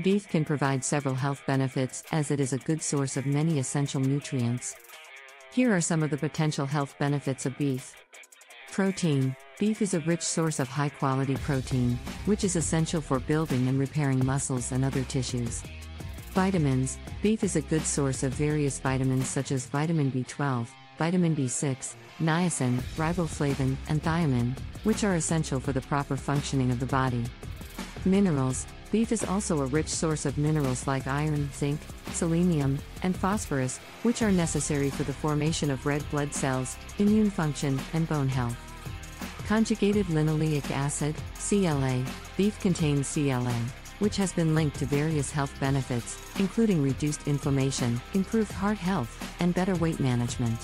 Beef can provide several health benefits as it is a good source of many essential nutrients. Here are some of the potential health benefits of beef. Protein. Beef is a rich source of high-quality protein, which is essential for building and repairing muscles and other tissues. Vitamins. Beef is a good source of various vitamins such as vitamin B12, vitamin B6, niacin, riboflavin, and thiamine, which are essential for the proper functioning of the body. Minerals. Beef is also a rich source of minerals like iron, zinc, selenium, and phosphorus, which are necessary for the formation of red blood cells, immune function, and bone health. Conjugated linoleic acid, CLA. Beef contains CLA, which has been linked to various health benefits, including reduced inflammation, improved heart health, and better weight management.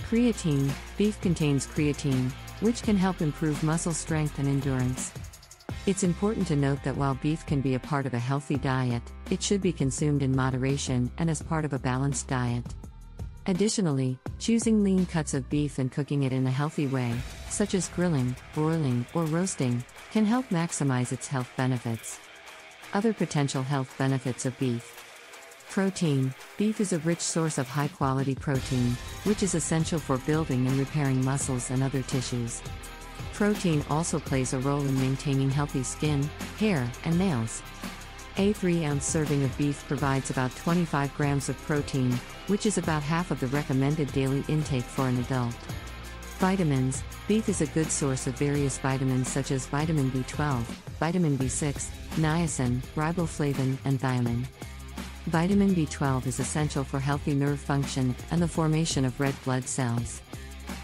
Creatine. Beef contains creatine, which can help improve muscle strength and endurance. It's important to note that while beef can be a part of a healthy diet, it should be consumed in moderation and as part of a balanced diet. Additionally, choosing lean cuts of beef and cooking it in a healthy way, such as grilling, broiling, or roasting, can help maximize its health benefits. Other potential health benefits of beef. Protein. Beef is a rich source of high-quality protein, which is essential for building and repairing muscles and other tissues. Protein also plays a role in maintaining healthy skin, hair, and nails. A 3-ounce serving of beef provides about 25 grams of protein, which is about half of the recommended daily intake for an adult. Vitamins. Beef is a good source of various vitamins such as vitamin B12, vitamin B6, niacin, riboflavin, and thiamine. Vitamin B12 is essential for healthy nerve function and the formation of red blood cells.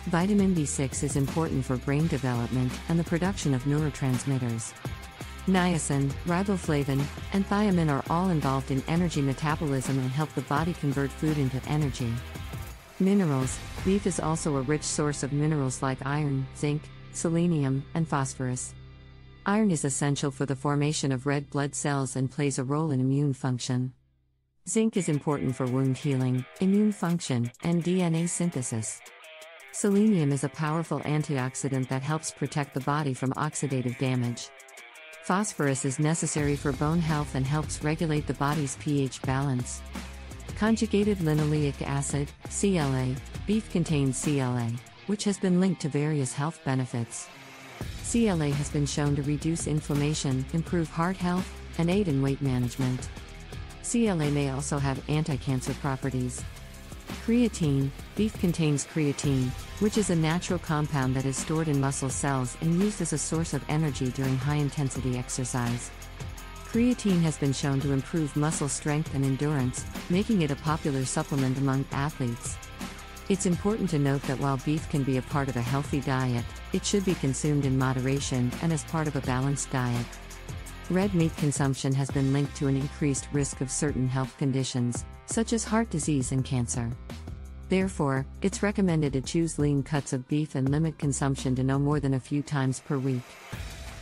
Vitamin B6 is important for brain development and the production of neurotransmitters. Niacin, riboflavin, and thiamine are all involved in energy metabolism and help the body convert food into energy. Minerals. Beef is also a rich source of minerals like iron, zinc, selenium, and phosphorus. Iron is essential for the formation of red blood cells and plays a role in immune function. Zinc is important for wound healing, immune function, and DNA synthesis. Selenium is a powerful antioxidant that helps protect the body from oxidative damage. Phosphorus is necessary for bone health and helps regulate the body's pH balance. Conjugated linoleic acid, CLA. Beef contains CLA, which has been linked to various health benefits. CLA has been shown to reduce inflammation, improve heart health, and aid in weight management. CLA may also have anti-cancer properties. Creatine. Beef contains creatine, which is a natural compound that is stored in muscle cells and used as a source of energy during high-intensity exercise. Creatine has been shown to improve muscle strength and endurance, making it a popular supplement among athletes. It's important to note that while beef can be a part of a healthy diet, it should be consumed in moderation and as part of a balanced diet. Red meat consumption has been linked to an increased risk of certain health conditions, such as heart disease and cancer. Therefore, it's recommended to choose lean cuts of beef and limit consumption to no more than a few times per week.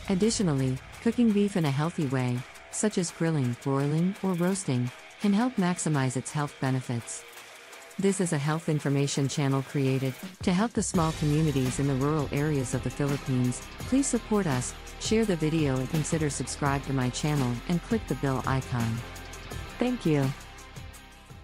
Additionally, cooking beef in a healthy way, such as grilling, broiling, or roasting, can help maximize its health benefits. This is a health information channel created to help the small communities in the rural areas of the Philippines. Please support us, share the video and consider subscribe to my channel and click the bell icon. Thank you.